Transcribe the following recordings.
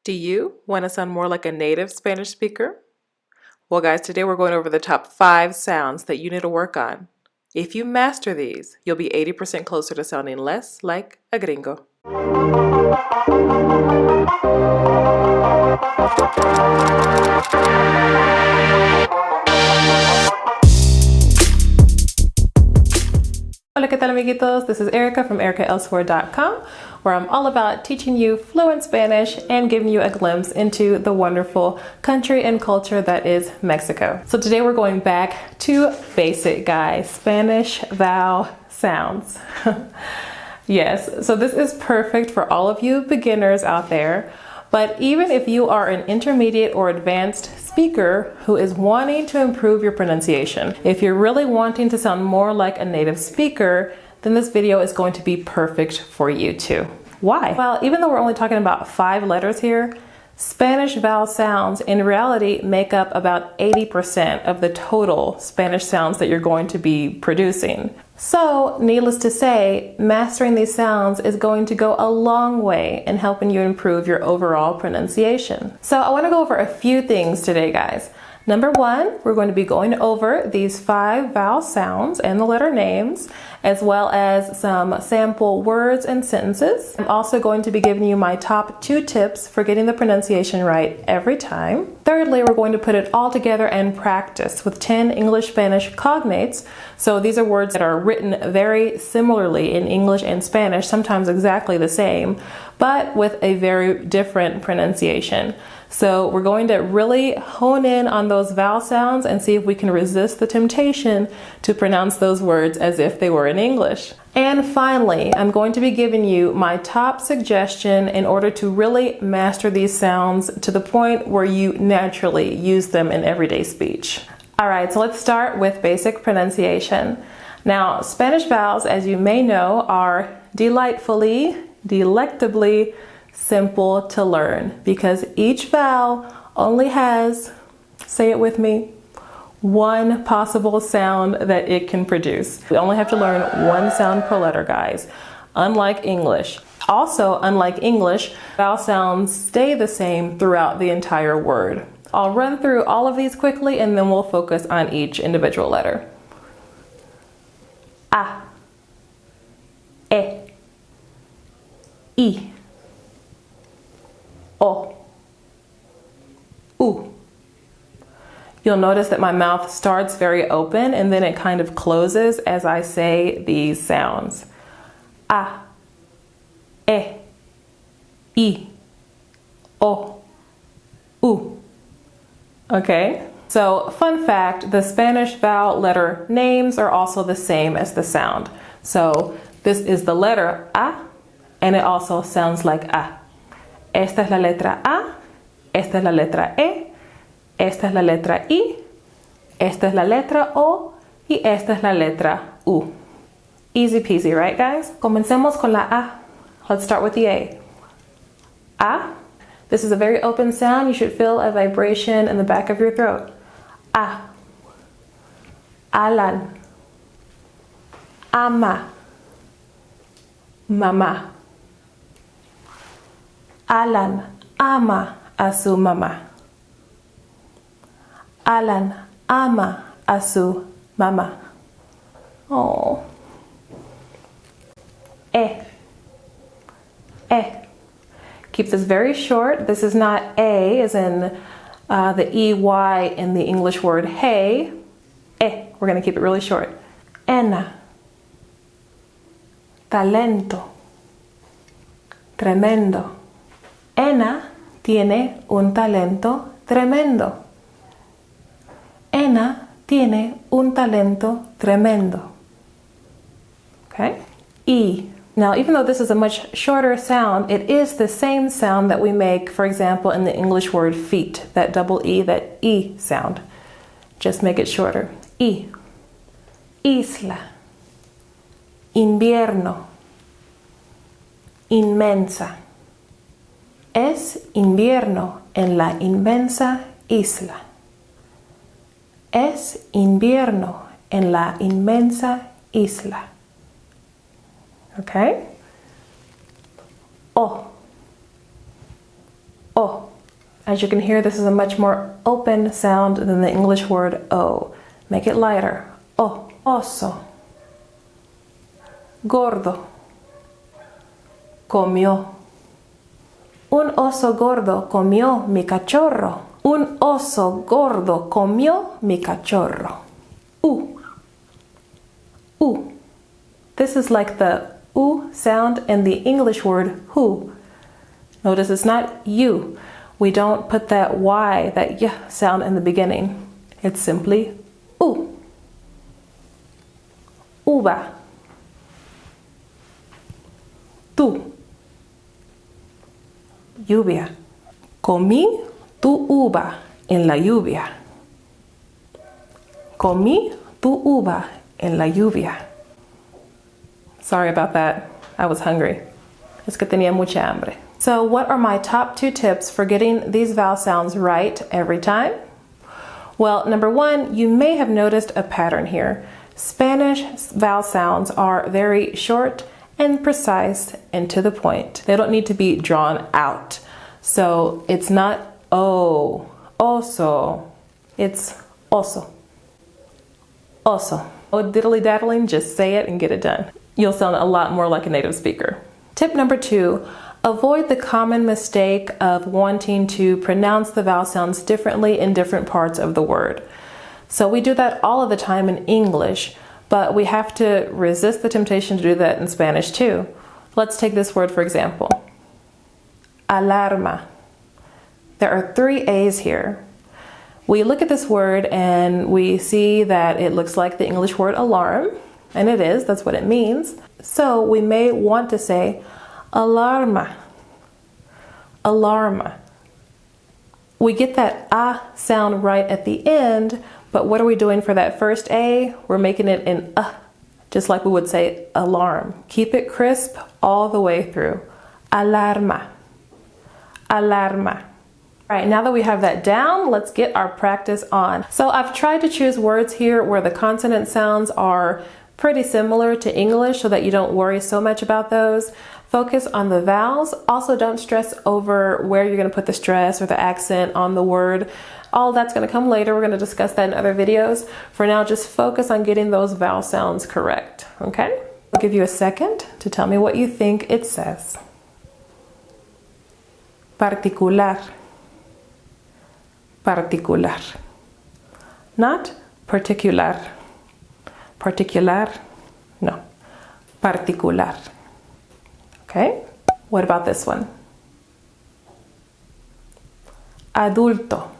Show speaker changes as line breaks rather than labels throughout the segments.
Do you want to sound more like a native Spanish speaker? Well, guys, today we're going over the top 5 sounds that you need to work on. If you master these, you'll be 80% closer to sounding less like a gringo. Hola, ¿qué tal, amiguitos? This is Erica from ericaelsewhere.com, where I'm all about teaching you fluent Spanish and giving you a glimpse into the wonderful country and culture that is Mexico. So today we're going back to basic, guys, Spanish vowel sounds. Yes, so this is perfect for all of you beginners out there. But even if you are an intermediate or advanced speaker who is wanting to improve your pronunciation, if you're really wanting to sound more like a native speaker, then this video is going to be perfect for you too. Why? Well, even though we're only talking about 5 letters here, Spanish vowel sounds in reality make up about 80% of the total Spanish sounds that you're going to be producing. So, needless to say, mastering these sounds is going to go a long way in helping you improve your overall pronunciation. So I want to go over a few things today, guys. Number 1, we're going to be going over these 5 vowel sounds and the letter names, as well as some sample words and sentences. I'm also going to be giving you my top 2 tips for getting the pronunciation right every time. Thirdly, we're going to put it all together and practice with 10 English-Spanish cognates. So these are words that are written very similarly in English and Spanish, sometimes exactly the same, but with a very different pronunciation. So we're going to really hone in on those vowel sounds and see if we can resist the temptation to pronounce those words as if they were in English. And finally, I'm going to be giving you my top suggestion in order to really master these sounds to the point where you naturally use them in everyday speech. All right, so let's start with basic pronunciation. Now, Spanish vowels, as you may know, are delightfully, delectably simple to learn because each vowel only has, say it with me, one possible sound that it can produce. We only have to learn one sound per letter, guys, unlike English. Also, unlike English, vowel sounds stay the same throughout the entire word. I'll run through all of these quickly and then we'll focus on each individual letter. A, E, I, O, U. You'll notice that my mouth starts very open and then it kind of closes as I say these sounds. A, E, I, O, U. Okay? So, fun fact, the Spanish vowel letter names are also the same as the sound. So, this is the letter A, and it also sounds like A. Esta es la letra A, esta es la letra E, esta es la letra I, esta es la letra O, y esta es la letra U. Easy peasy, right, guys? Comencemos con la A. Let's start with the A. A. This is a very open sound. You should feel a vibration in the back of your throat. A. Alan. Ama. Mamá. Alan ama a su mamá. Alan ama a su mamá. Oh. E. E. Keep this very short. This is not A as in the EY in the English word hey. E. We're going to keep it really short. Ena. Talento. Tremendo. Ena tiene un talento tremendo. Ena tiene un talento tremendo. Okay? E. Now, even though this is a much shorter sound, it is the same sound that we make, for example, in the English word feet, that double E, that E sound. Just make it shorter. I. Isla. Invierno. Inmensa. Es invierno en la inmensa isla. Es invierno en la inmensa isla. Okay? O. O. As you can hear, this is a much more open sound than the English word O. Make it lighter. O, oso. Gordo. Comió. Un oso gordo comió mi cachorro. Un oso gordo comió mi cachorro. U. U. This is like the U sound in the English word who. Notice it's not you. We don't put that Y, that Y sound in the beginning. It's simply U. Uva. Tú. Lluvia. Comí tu uva en la lluvia. Comí tu uva en la lluvia. Sorry about that. I was hungry. Es que tenía mucha hambre. So what are my top 2 tips for getting these vowel sounds right every time? Well, number 1, you may have noticed a pattern here. Spanish vowel sounds are very short and precise and to the point. They don't need to be drawn out. So it's not O, oso. It's oso, oso. Oh, diddly-daddling, just say it and get it done. You'll sound a lot more like a native speaker. Tip number 2, avoid the common mistake of wanting to pronounce the vowel sounds differently in different parts of the word. So we do that all of the time in English, but we have to resist the temptation to do that in Spanish too. Let's take this word for example. Alarma. There are 3 A's here. We look at this word and we see that it looks like the English word alarm, and it is, that's what it means. So we may want to say alarma, alarma. We get that ah sound right at the end, but what are we doing for that first A? We're making it an just like we would say alarm. Keep it crisp all the way through. Alarma, alarma. All right, now that we have that down, let's get our practice on. So I've tried to choose words here where the consonant sounds are pretty similar to English so that you don't worry so much about those. Focus on the vowels. Also, don't stress over where you're going to put the stress or the accent on the word. All that's going to come later. We're going to discuss that in other videos. For now, just focus on getting those vowel sounds correct, okay? I'll give you a second to tell me what you think it says. Particular. Particular. Not particular. Particular. No. Particular. Okay? What about this one? Adulto.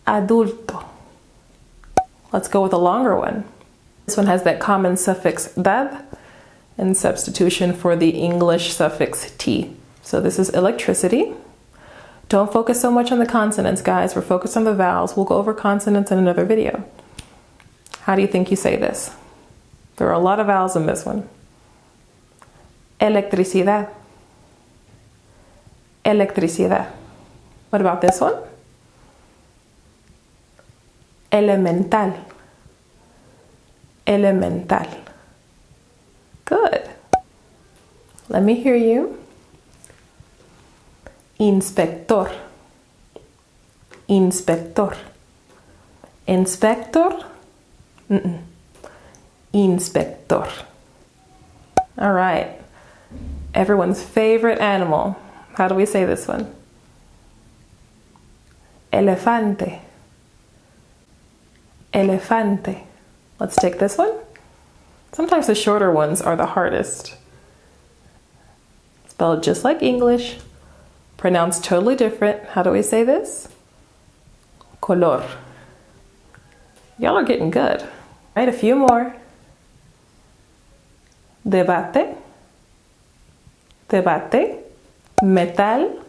Adulto. Let's go with a longer one. This one has that common suffix dad in substitution for the English suffix t. So this is electricity. Don't focus so much on the consonants, guys. We're focused on the vowels. We'll go over consonants in another video. How do you think you say this? There are a lot of vowels in this one. Electricidad. Electricidad. What about this one? Elemental. Elemental. Good. Let me hear you. Inspector. Inspector. Inspector. Inspector. All right. Everyone's favorite animal. How do we say this one? Elefante. Elefante. Let's take this one. Sometimes the shorter ones are the hardest. Spelled just like English. Pronounced totally different. How do we say this? Color. Y'all are getting good. All right, a few more. Debate. Debate. Metal.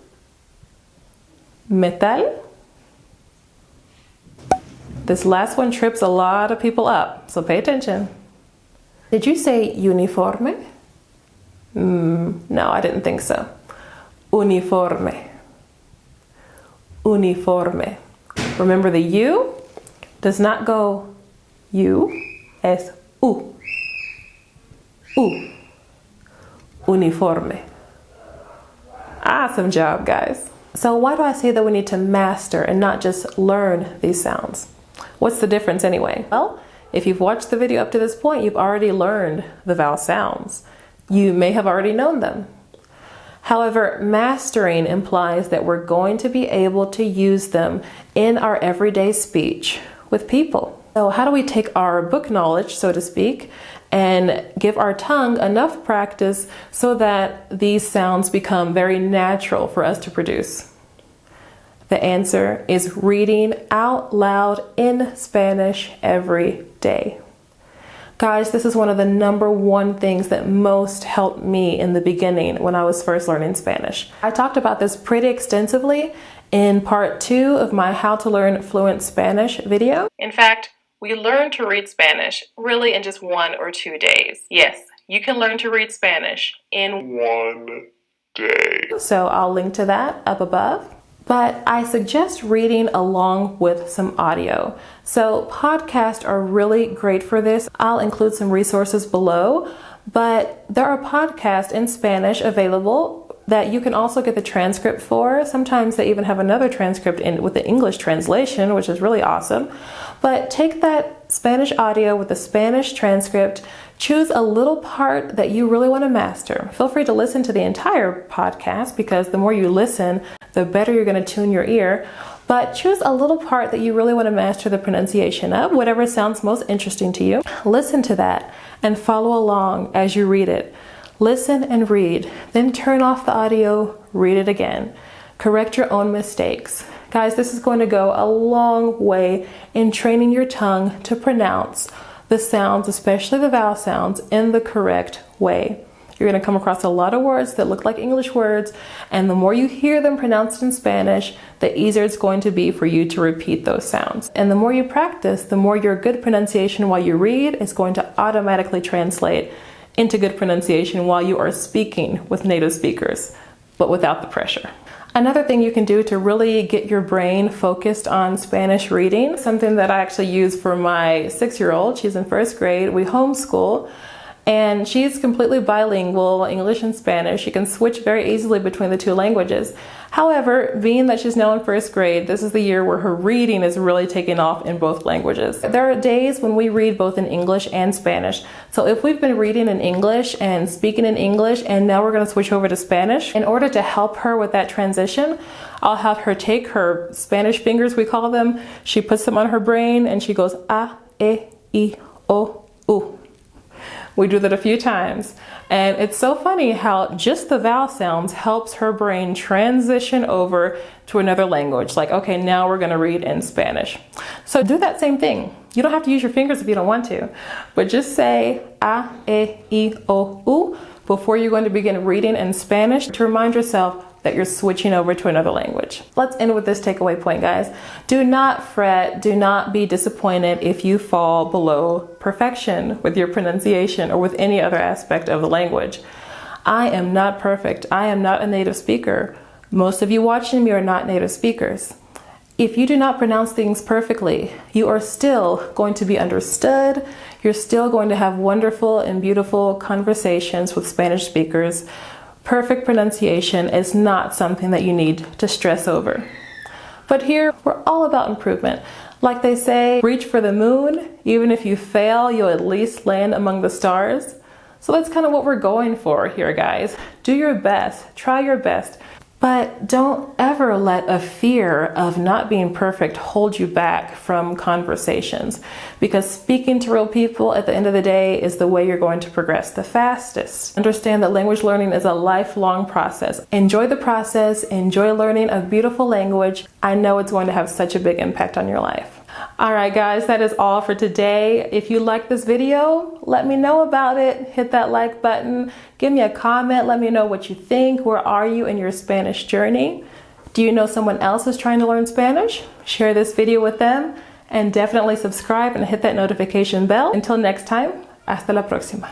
Metal. This last one trips a lot of people up, so pay attention. Did you say uniforme? No, I didn't think so. Uniforme. Uniforme. Remember the U does not go U, es U. U. Uniforme. Awesome job, guys. So why do I say that we need to master and not just learn these sounds? What's the difference anyway? Well, if you've watched the video up to this point, you've already learned the vowel sounds. You may have already known them. However, mastering implies that we're going to be able to use them in our everyday speech with people. So how do we take our book knowledge, so to speak, and give our tongue enough practice so that these sounds become very natural for us to produce? The answer is reading out loud in Spanish every day. Guys, this is one of the #1 things that most helped me in the beginning when I was first learning Spanish. I talked about this pretty extensively in part 2 of my How to Learn Fluent Spanish video. In fact, we learn to read Spanish really in just 1 or 2 days. Yes, you can learn to read Spanish in 1 day. So I'll link to that up above. But I suggest reading along with some audio. So podcasts are really great for this. I'll include some resources below, but there are podcasts in Spanish available that you can also get the transcript for. Sometimes they even have another transcript in with the English translation, which is really awesome. But take that Spanish audio with the Spanish transcript, choose a little part that you really want to master. Feel free to listen to the entire podcast because the more you listen, the better you're going to tune your ear. But choose a little part that you really want to master the pronunciation of, whatever sounds most interesting to you. Listen to that and follow along as you read it. Listen and read, then turn off the audio, read it again. Correct your own mistakes. Guys, this is going to go a long way in training your tongue to pronounce the sounds, especially the vowel sounds, in the correct way. You're going to come across a lot of words that look like English words, and the more you hear them pronounced in Spanish, the easier it's going to be for you to repeat those sounds. And the more you practice, the more your good pronunciation while you read is going to automatically translate into good pronunciation while you are speaking with native speakers, but without the pressure. Another thing you can do to really get your brain focused on Spanish reading, something that I actually use for my 6-year-old, she's in 1st grade, we homeschool, and she's completely bilingual, English and Spanish. She can switch very easily between the 2 languages. However, being that she's now in 1st grade, this is the year where her reading is really taking off in both languages. There are days when we read both in English and Spanish. So if we've been reading in English and speaking in English, and now we're going to switch over to Spanish, in order to help her with that transition, I'll have her take her Spanish fingers, we call them. She puts them on her brain and she goes a, e, I, o, u. We do that a few times, and it's so funny how just the vowel sounds helps her brain transition over to another language. Like, okay, now we're going to read in Spanish. So do that same thing. You don't have to use your fingers if you don't want to, but just say a, e, I, o, u before you're going to begin reading in Spanish to remind yourself that you're switching over to another language. Let's end with this takeaway point, guys. Do not fret, do not be disappointed if you fall below perfection with your pronunciation or with any other aspect of the language. I am not perfect. I am not a native speaker. Most of you watching me are not native speakers. If you do not pronounce things perfectly, you are still going to be understood. You're still going to have wonderful and beautiful conversations with Spanish speakers. Perfect pronunciation is not something that you need to stress over. But here, we're all about improvement. Like they say, reach for the moon. Even if you fail, you'll at least land among the stars. So that's kind of what we're going for here, guys. Do your best, try your best. But don't ever let a fear of not being perfect hold you back from conversations, because speaking to real people at the end of the day is the way you're going to progress the fastest. Understand that language learning is a lifelong process. Enjoy the process, enjoy learning a beautiful language. I know it's going to have such a big impact on your life. All right, guys, that is all for today. If you like this video, let me know about it. Hit that like button. Give me a comment. Let me know what you think. Where are you in your Spanish journey? Do you know someone else who's trying to learn Spanish? Share this video with them and definitely subscribe and hit that notification bell. Until next time, hasta la próxima.